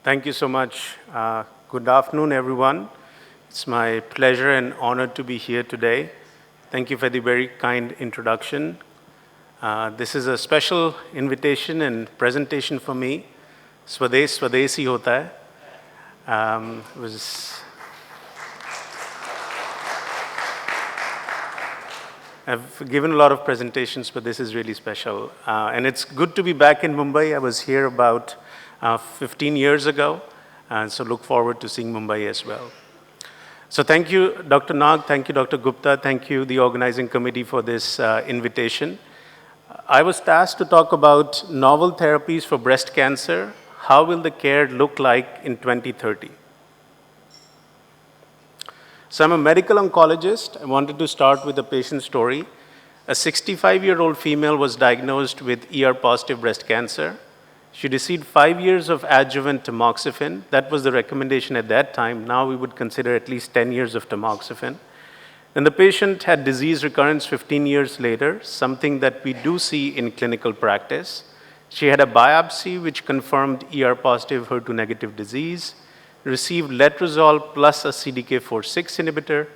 Thank you so much. Good afternoon, everyone. It's my pleasure and honor to be here today. Thank you for the very kind introduction. This is a special invitation and presentation for me. Swadesh Swadesi hota hai. I've given a lot of presentations, but this is really special. And it's good to be back in Mumbai. I was here about 15 years ago, and so look forward to seeing Mumbai as well. So thank you, Dr. Nag, thank you, Dr. Gupta, thank you, the organizing committee, for this invitation. I was tasked to talk about novel therapies for breast cancer. How will the care look like in 2030? So I'm a medical oncologist. I wanted to start with a patient story. A 65-year-old female was diagnosed with ER-positive breast cancer. She received 5 years of adjuvant tamoxifen. That was the recommendation at that time. Now we would consider at least 10 years of tamoxifen. Then the patient had disease recurrence 15 years later, something that we do see in clinical practice. She had a biopsy which confirmed ER-positive, HER2-negative disease, received letrozole plus a CDK4/6 inhibitor.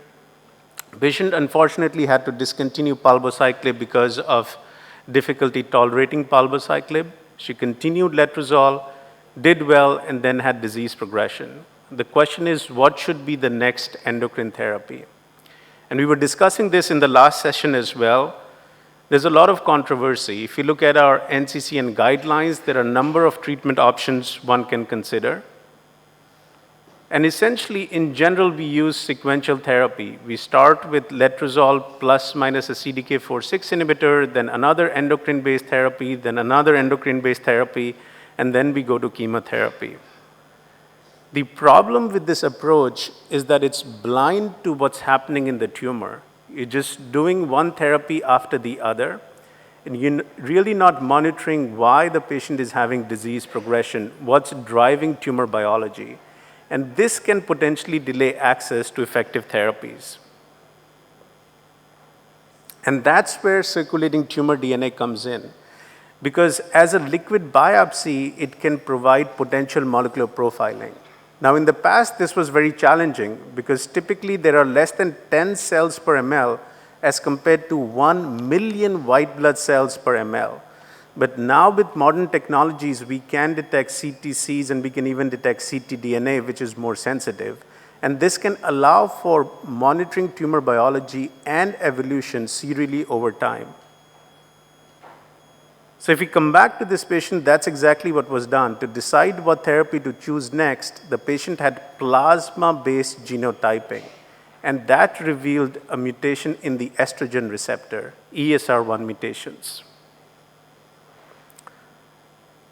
Patient unfortunately had to discontinue palbociclib because of difficulty tolerating palbociclib. She continued letrozole, did well, and then had disease progression. The question is, what should be the next endocrine therapy? And we were discussing this in the last session as well. There's a lot of controversy. If you look at our NCCN guidelines, there are a number of treatment options one can consider. And essentially, in general, we use sequential therapy. We start with letrozole plus minus a CDK4/6 inhibitor, then another endocrine-based therapy, then another endocrine-based therapy, and then we go to chemotherapy. The problem with this approach is that it's blind to what's happening in the tumor. You're just doing one therapy after the other, and you're really not monitoring why the patient is having disease progression, what's driving tumor biology. And this can potentially delay access to effective therapies. And that's where circulating tumor DNA comes in. Because as a liquid biopsy, it can provide potential molecular profiling. Now, in the past, this was very challenging because typically there are less than 10 cells per ml as compared to 1 million white blood cells per ml. But now with modern technologies, we can detect CTCs and we can even detect ctDNA, which is more sensitive. And this can allow for monitoring tumor biology and evolution serially over time. So if we come back to this patient, that's exactly what was done. To decide what therapy to choose next, the patient had plasma-based genotyping. And that revealed a mutation in the estrogen receptor, ESR1 mutations.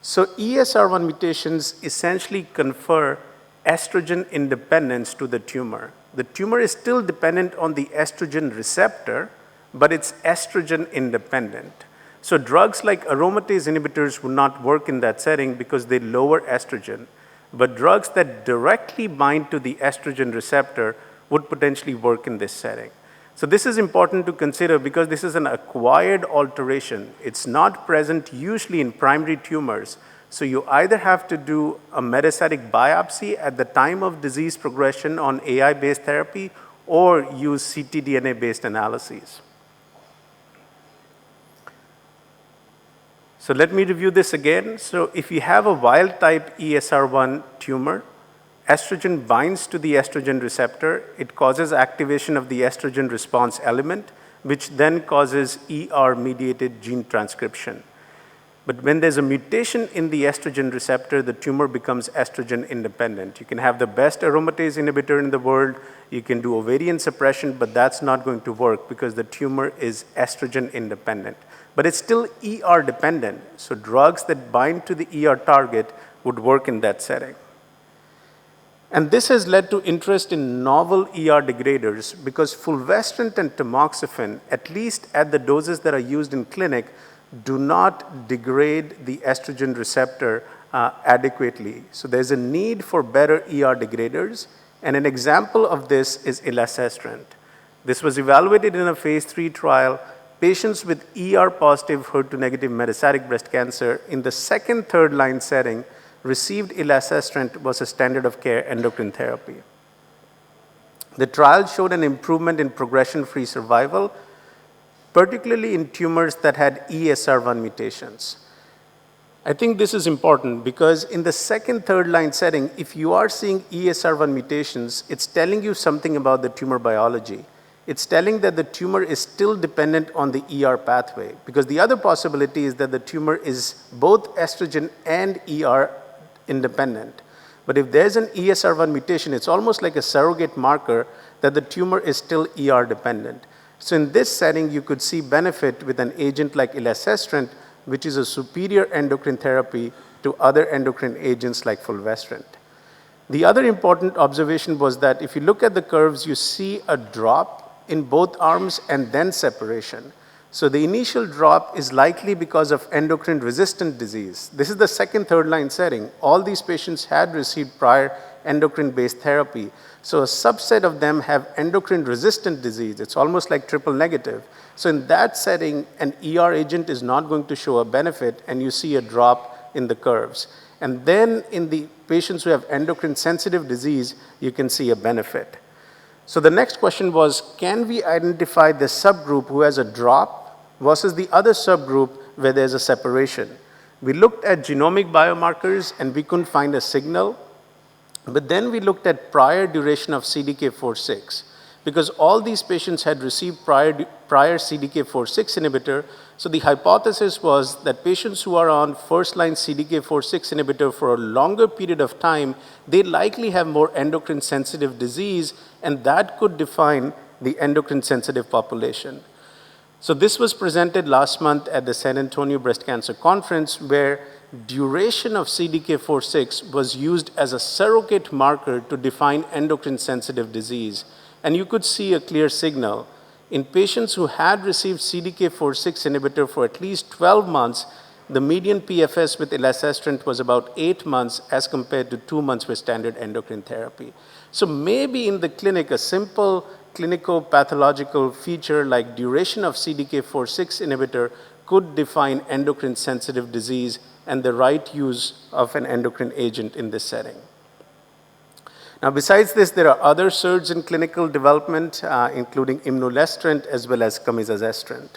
So ESR1 mutations essentially confer estrogen independence to the tumor. The tumor is still dependent on the estrogen receptor, but it's estrogen independent. So drugs like aromatase inhibitors would not work in that setting because they lower estrogen. But drugs that directly bind to the estrogen receptor would potentially work in this setting. So this is important to consider because this is an acquired alteration. It's not present usually in primary tumors. So you either have to do a metastatic biopsy at the time of disease progression on AI-based therapy or use ctDNA-based analyses. So let me review this again. So if you have a wild-type ESR1 tumor, estrogen binds to the estrogen receptor. It causes activation of the estrogen response element, which then causes ER-mediated gene transcription. But when there's a mutation in the estrogen receptor, the tumor becomes estrogen independent. You can have the best aromatase inhibitor in the world. You can do ovarian suppression, but that's not going to work because the tumor is estrogen independent. But it's still ER dependent. So drugs that bind to the ER target would work in that setting. And this has led to interest in novel ER degraders because fulvestrant and tamoxifen, at least at the doses that are used in clinic, do not degrade the estrogen receptor adequately. So there's a need for better ER degraders. And an example of this is elacestrant. This was evaluated in a phase 3 trial. Patients with ER-positive, HER2-negative metastatic breast cancer in the second, third line setting received elacestrant versus standard of care endocrine therapy. The trial showed an improvement in progression-free survival, particularly in tumors that had ESR1 mutations. I think this is important because in the second, third line setting, if you are seeing ESR1 mutations, it's telling you something about the tumor biology. It's telling that the tumor is still dependent on the ER pathway, because the other possibility is that the tumor is both estrogen and ER independent. But if there's an ESR1 mutation, it's almost like a surrogate marker that the tumor is still ER dependent. So in this setting, you could see benefit with an agent like elacestrant, which is a superior endocrine therapy to other endocrine agents like fulvestrant. The other important observation was that if you look at the curves, you see a drop in both arms and then separation. So the initial drop is likely because of endocrine resistant disease. This is the second, third line setting. All these patients had received prior endocrine-based therapy. So a subset of them have endocrine resistant disease. It's almost like triple negative. So in that setting, an ER agent is not going to show a benefit, and you see a drop in the curves. And then in the patients who have endocrine sensitive disease, you can see a benefit. So the next question was, can we identify the subgroup who has a drop versus the other subgroup where there's a separation? We looked at genomic biomarkers and we couldn't find a signal, but then we looked at prior duration of CDK4/6 because all these patients had received prior CDK4/6 inhibitor. So the hypothesis was that patients who are on first-line CDK4/6 inhibitor for a longer period of time, they likely have more endocrine-sensitive disease, and that could define the endocrine-sensitive population. So this was presented last month at the San Antonio Breast Cancer Conference, where duration of CDK4/6 was used as a surrogate marker to define endocrine-sensitive disease. And you could see a clear signal. In patients who had received CDK4/6 inhibitor for at least 12 months, the median PFS with elacestrant was about 8 months as compared to 2 months with standard endocrine therapy. So maybe in the clinic, a simple clinical pathological feature like duration of CDK4/6 inhibitor could define endocrine sensitive disease and the right use of an endocrine agent in this setting. Now, besides this, there are other SERDs in clinical development, including imlunestrant as well as camizestrant.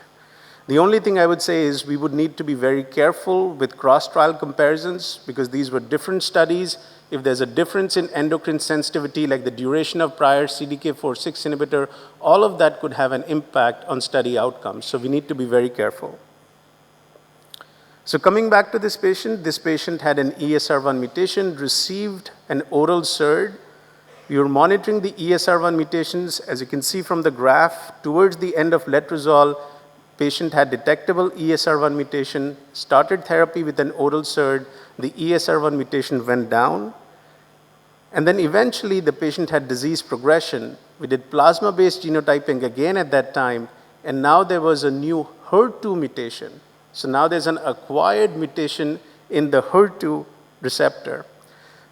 The only thing I would say is we would need to be very careful with cross-trial comparisons because these were different studies. If there's a difference in endocrine sensitivity, like the duration of prior CDK4/6 inhibitor, all of that could have an impact on study outcomes. So we need to be very careful. So coming back to this patient had an ESR1 mutation, received an oral SERD. We were monitoring the ESR1 mutations. As you can see from the graph, towards the end of letrozole, patient had detectable ESR1 mutation, started therapy with an oral SERD, the ESR1 mutation went down, and then eventually the patient had disease progression. We did plasma-based genotyping again at that time, and now there was a new HER2 mutation. So now there's an acquired mutation in the HER2 receptor.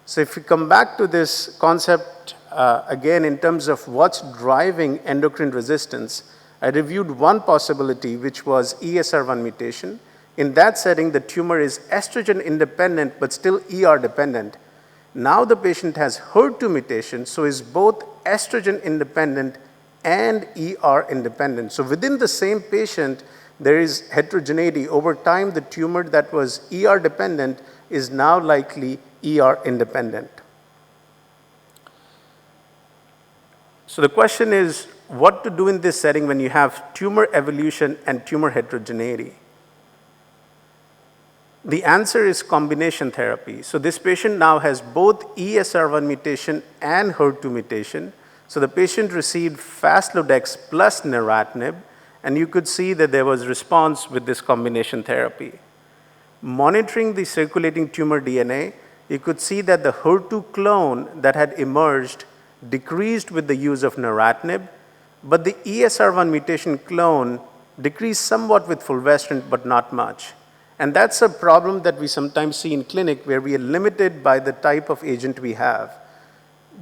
So if we come back to this concept again in terms of what's driving endocrine resistance, I reviewed one possibility, which was ESR1 mutation. In that setting, the tumor is estrogen independent, but still ER dependent. Now the patient has HER2 mutation, so is both estrogen independent and ER independent. So within the same patient, there is heterogeneity. Over time, the tumor that was ER dependent is now likely ER independent. So the question is, what to do in this setting when you have tumor evolution and tumor heterogeneity? The answer is combination therapy. So this patient now has both ESR1 mutation and HER2 mutation. So the patient received Faslodex plus neratinib, and you could see that there was response with this combination therapy. Monitoring the circulating tumor DNA, you could see that the HER2 clone that had emerged decreased with the use of neratinib, but the ESR1 mutation clone decreased somewhat with fulvestrant, but not much. And that's a problem that we sometimes see in clinic where we are limited by the type of agent we have.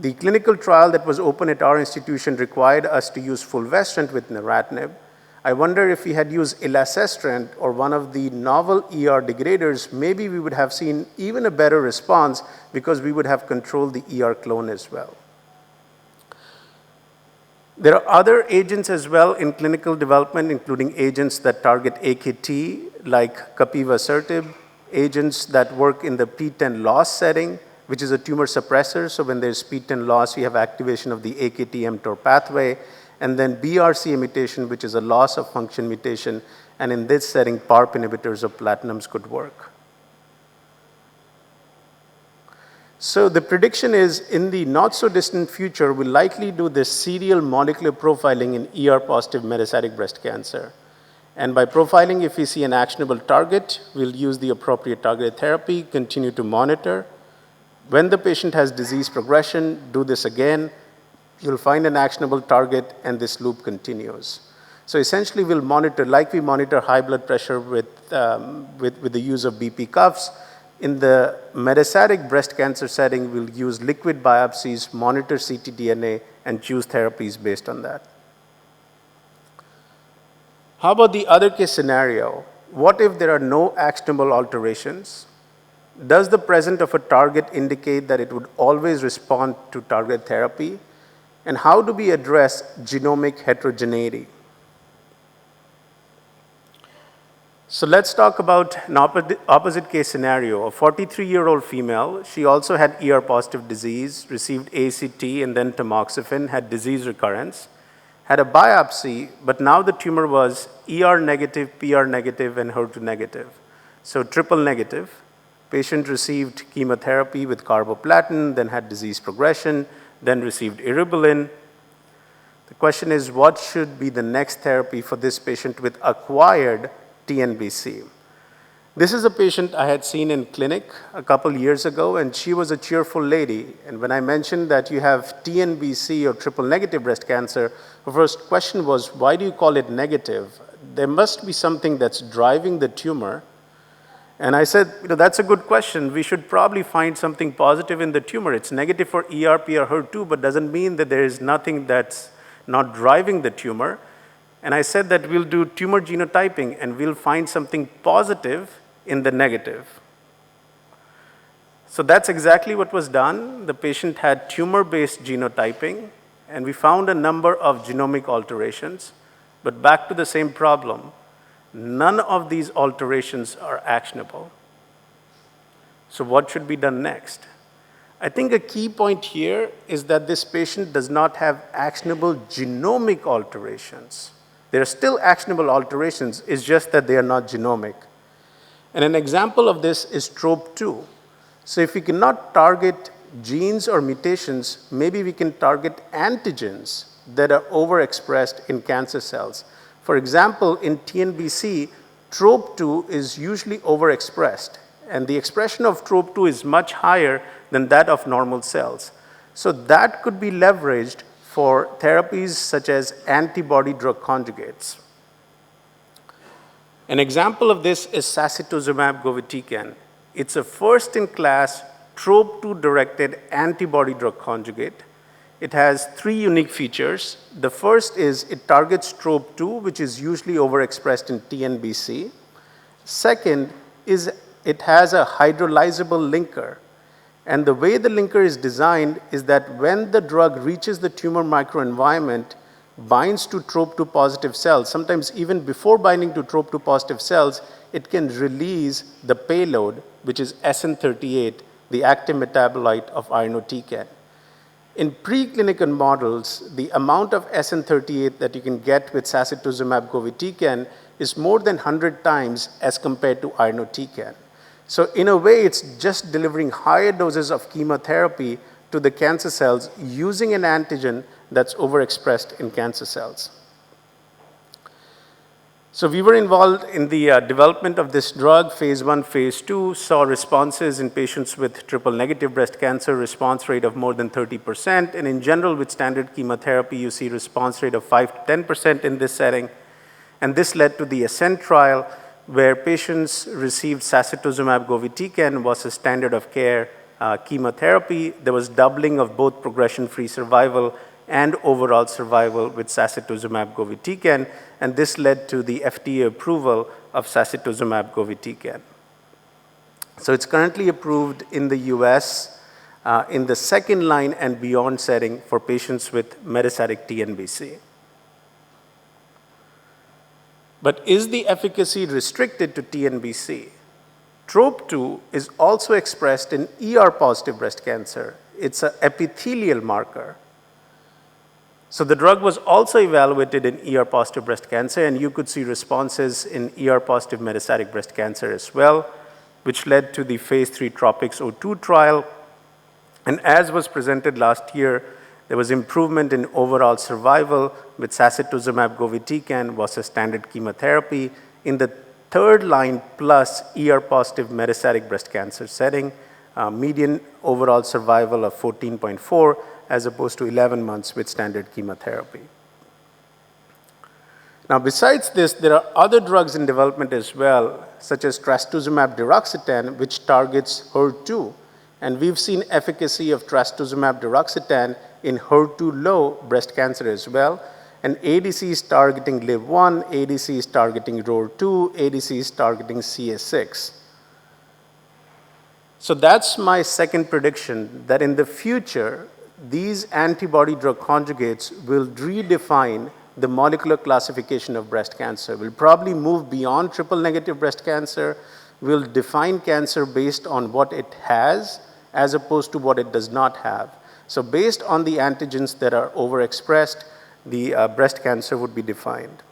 The clinical trial that was open at our institution required us to use fulvestrant with neratinib. I wonder if we had used elacestrant or one of the novel ER degraders, maybe we would have seen even a better response because we would have controlled the ER clone as well. There are other agents as well in clinical development, including agents that target AKT, like capivasertib, agents that work in the PTEN loss setting, which is a tumor suppressor. So when there's PTEN loss, we have activation of the AKT-mTOR pathway, and then BRCA mutation, which is a loss of function mutation, and in this setting, PARP inhibitors of platinums could work. So the prediction is in the not so distant future, we'll likely do this serial molecular profiling in ER-positive metastatic breast cancer. And by profiling, if we see an actionable target, we'll use the appropriate targeted therapy, continue to monitor. When the patient has disease progression, do this again. You'll find an actionable target, and this loop continues. So essentially, we'll monitor, like we monitor high blood pressure with the use of BP cuffs. In the metastatic breast cancer setting, we'll use liquid biopsies, monitor ctDNA, and choose therapies based on that. How about the other case scenario? What if there are no actionable alterations? Does the presence of a target indicate that it would always respond to target therapy? And how do we address genomic heterogeneity? So let's talk about an opposite case scenario. A 43-year-old female, she also had ER-positive disease, received ACT and then tamoxifen, had disease recurrence, had a biopsy, but now the tumor was ER negative, PR negative, and HER2 negative. So triple negative. Patient received chemotherapy with carboplatin, then had disease progression, then received eribulin. The question is, what should be the next therapy for this patient with acquired TNBC? This is a patient I had seen in clinic a couple years ago, and she was a cheerful lady. And when I mentioned that you have TNBC or triple negative breast cancer, her first question was, why do you call it negative? There must be something that's driving the tumor. And I said, that's a good question. We should probably find something positive in the tumor. It's negative for ER, PR, HER2, but doesn't mean that there is nothing that's not driving the tumor. And I said that we'll do tumor genotyping and we'll find something positive in the negative. So that's exactly what was done. The patient had tumor-based genotyping, and we found a number of genomic alterations. But back to the same problem. None of these alterations are actionable. So what should be done next? I think a key point here is that this patient does not have actionable genomic alterations. There are still actionable alterations, it's just that they are not genomic. And an example of this is TROP2. So if we cannot target genes or mutations, maybe we can target antigens that are overexpressed in cancer cells. For example, in TNBC, TROP2 is usually overexpressed, and the expression of TROP2 is much higher than that of normal cells. So that could be leveraged for therapies such as antibody-drug conjugates. An example of this is sacituzumab govitecan. It's a first-in-class TROP2-directed antibody-drug conjugate. It has three unique features. The first is it targets TROP2, which is usually overexpressed in TNBC. Second is it has a hydrolyzable linker. And the way the linker is designed is that when the drug reaches the tumor microenvironment, binds to TROP2 positive cells, sometimes even before binding to TROP2 positive cells, it can release the payload, which is SN38, the active metabolite of irinotecan. In preclinical models, the amount of SN38 that you can get with sacituzumab govitecan is more than 100 times as compared to irinotecan. So in a way, it's just delivering higher doses of chemotherapy to the cancer cells using an antigen that's overexpressed in cancer cells. So we were involved in the development of this drug, phase 1, phase 2, saw responses in patients with triple negative breast cancer, response rate of more than 30%. And in general, with standard chemotherapy, you see response rate of 5 to 10% in this setting. And this led to the ASCENT trial, where patients received sacituzumab govitecan was a standard of care chemotherapy. There was doubling of both progression-free survival and overall survival with sacituzumab govitecan, and this led to the FDA approval of sacituzumab govitecan. So it's currently approved in the US in the second line and beyond setting for patients with metastatic TNBC. But is the efficacy restricted to TNBC? TROP2 is also expressed in ER-positive breast cancer. It's an epithelial marker. So the drug was also evaluated in ER-positive breast cancer, and you could see responses in ER-positive metastatic breast cancer as well, which led to the phase 3 TROPiCS-02 trial. And as was presented last year, there was improvement in overall survival with sacituzumab govitecan versus standard chemotherapy in the third line plus ER-positive metastatic breast cancer setting, median overall survival of 14.4 as opposed to 11 months with standard chemotherapy. Now, besides this, there are other drugs in development as well, such as trastuzumab deruxtecan, which targets HER2. And we've seen efficacy of trastuzumab deruxtecan in HER2-low breast cancer as well. And ADCs targeting LIV1, ADCs targeting ROR2, ADCs targeting CS6. So that's my second prediction, that in the future, these antibody-drug conjugates will redefine the molecular classification of breast cancer. We'll probably move beyond triple-negative breast cancer. We'll define cancer based on what it has as opposed to what it does not have. So based on the antigens that are overexpressed, the breast cancer would be defined.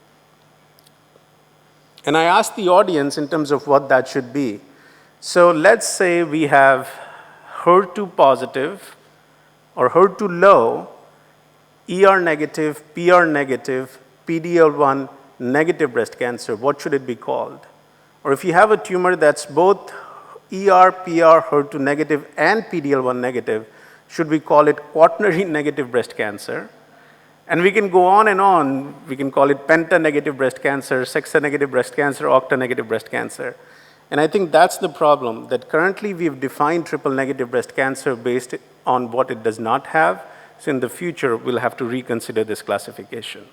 And I asked the audience in terms of what that should be. So let's say we have HER2 positive or HER2 low, ER negative, PR negative, PD-L1 negative breast cancer. What should it be called? Or if you have a tumor that's both ER, PR, HER2 negative, and PD-L1 negative, should we call it quaternary negative breast cancer? And we can go on and on. We can call it penta-negative breast cancer, sexa-negative breast cancer, octa-negative breast cancer. And I think that's the problem, that currently we've defined triple-negative breast cancer based on what it does not have. So in the future, we'll have to reconsider this classification.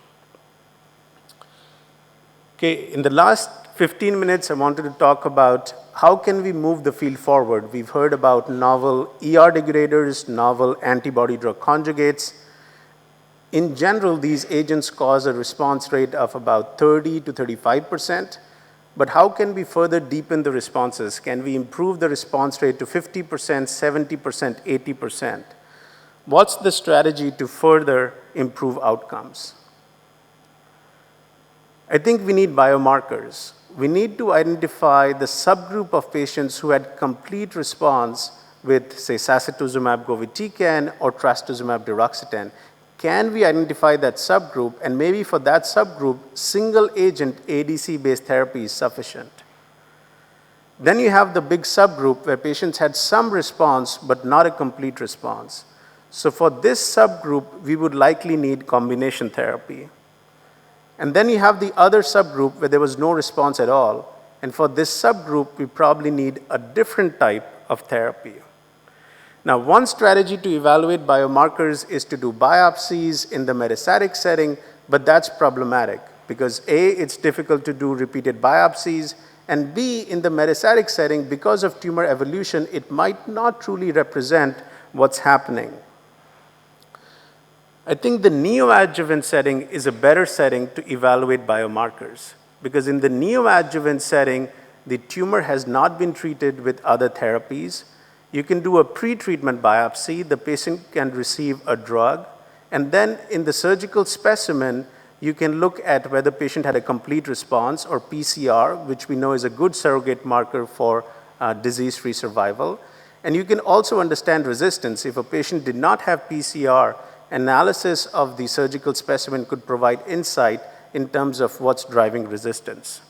Okay, in the last 15 minutes, I wanted to talk about how can we move the field forward. We've heard about novel ER degraders, novel antibody-drug conjugates. In general, these agents cause a response rate of about 30 to 35%. But how can we further deepen the responses? Can we improve the response rate to 50%, 70%, 80%? What's the strategy to further improve outcomes? I think we need biomarkers. We need to identify the subgroup of patients who had complete response with, say, sacituzumab govitecan or trastuzumab deruxtecan. Can we identify that subgroup? And maybe for that subgroup, single-agent ADC-based therapy is sufficient. Then you have the big subgroup where patients had some response but not a complete response. So for this subgroup, we would likely need combination therapy. And then you have the other subgroup where there was no response at all. And for this subgroup, we probably need a different type of therapy. Now, one strategy to evaluate biomarkers is to do biopsies in the metastatic setting, but that's problematic because A, it's difficult to do repeated biopsies, and B, in the metastatic setting, because of tumor evolution, it might not truly represent what's happening. I think the neoadjuvant setting is a better setting to evaluate biomarkers because in the neoadjuvant setting, the tumor has not been treated with other therapies. You can do a pre-treatment biopsy, the patient can receive a drug, and then in the surgical specimen, you can look at whether the patient had a complete response or PCR, which we know is a good surrogate marker for disease-free survival. And you can also understand resistance. If a patient did not have PCR, analysis of the surgical specimen could provide insight in terms of what's driving resistance.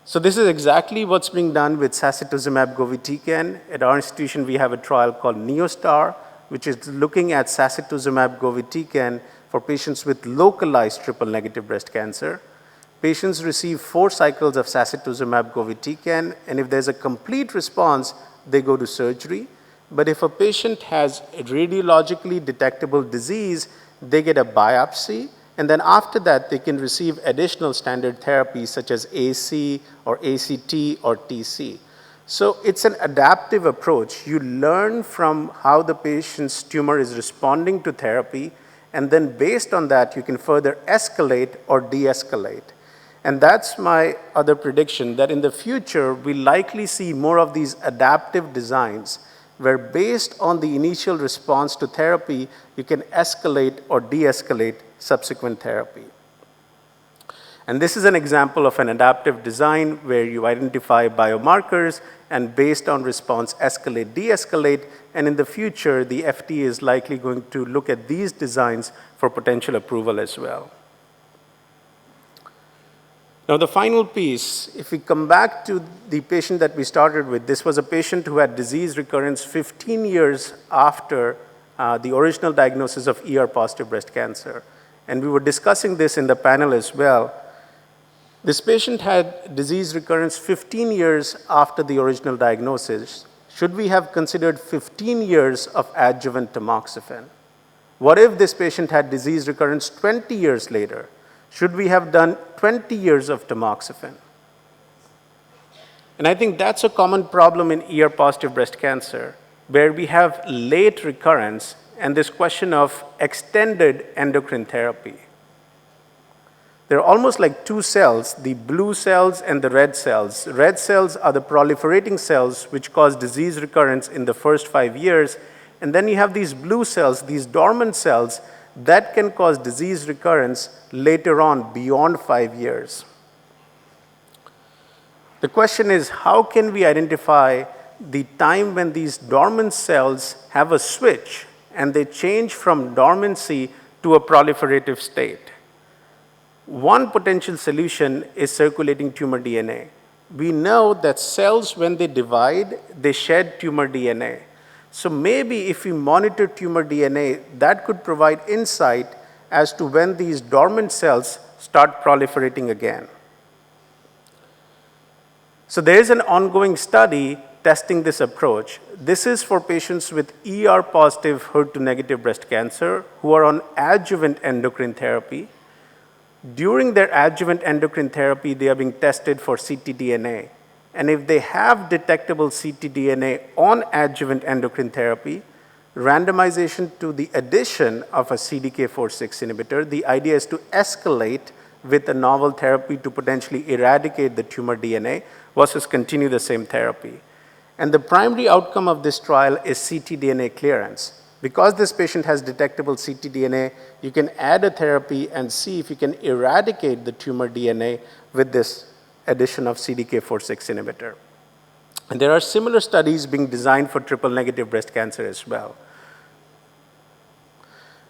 So this is exactly what's being done with sacituzumab govitecan. At our institution, we have a trial called NeoStar, which is looking at sacituzumab govitecan for patients with localized triple-negative breast cancer. Patients receive 4 cycles of sacituzumab govitecan, and if there's a complete response, they go to surgery. But if a patient has a radiologically detectable disease, they get a biopsy, and then after that, they can receive additional standard therapies such as AC or ACT or TC. So it's an adaptive approach. You learn from how the patient's tumor is responding to therapy, and then based on that, you can further escalate or de-escalate. And that's my other prediction, that in the future, we'll likely see more of these adaptive designs, where based on the initial response to therapy, you can escalate or de-escalate subsequent therapy. And this is an example of an adaptive design where you identify biomarkers and based on response, escalate, de-escalate, and in the future, the FDA is likely going to look at these designs for potential approval as well. Now, the final piece, if we come back to the patient that we started with, this was a patient who had disease recurrence 15 years after the original diagnosis of ER-positive breast cancer. And we were discussing this in the panel as well. This patient had disease recurrence 15 years after the original diagnosis. Should we have considered 15 years of adjuvant tamoxifen? What if this patient had disease recurrence 20 years later? Should we have done 20 years of tamoxifen? And I think that's a common problem in ER-positive breast cancer, where we have late recurrence and this question of extended endocrine therapy. They're almost like two cells, the blue cells and the red cells. Red cells are the proliferating cells which cause disease recurrence in the first 5 years. And then you have these blue cells, these dormant cells, that can cause disease recurrence later on beyond 5 years. The question is, how can we identify the time when these dormant cells have a switch and they change from dormancy to a proliferative state? One potential solution is circulating tumor DNA. We know that cells, when they divide, they shed tumor DNA. So maybe if we monitor tumor DNA, that could provide insight as to when these dormant cells start proliferating again. So there is an ongoing study testing this approach. This is for patients with ER-positive, HER2-negative breast cancer who are on adjuvant endocrine therapy. During their adjuvant endocrine therapy, they are being tested for ctDNA. And if they have detectable ctDNA on adjuvant endocrine therapy, randomization to the addition of a CDK4/6 inhibitor, the idea is to escalate with a novel therapy to potentially eradicate the tumor DNA versus continue the same therapy. And the primary outcome of this trial is ctDNA clearance. Because this patient has detectable ctDNA, you can add a therapy and see if you can eradicate the tumor DNA with this addition of CDK4/6 inhibitor. And there are similar studies being designed for triple-negative breast cancer as well.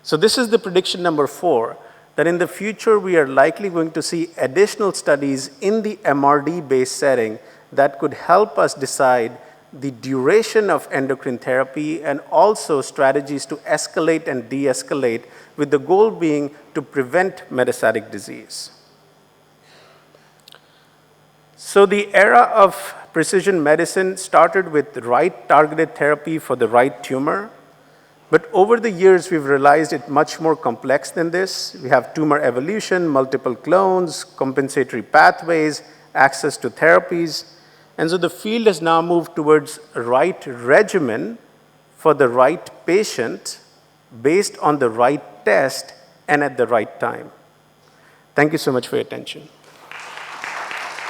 So this is the prediction number 4, that in the future we are likely going to see additional studies in the MRD-based setting that could help us decide the duration of endocrine therapy and also strategies to escalate and de-escalate, with the goal being to prevent metastatic disease. So the era of precision medicine started with the right targeted therapy for the right tumor. But over the years, we've realized it's much more complex than this. We have tumor evolution, multiple clones, compensatory pathways, access to therapies. And so the field has now moved towards a right regimen for the right patient based on the right test and at the right time. Thank you so much for your attention.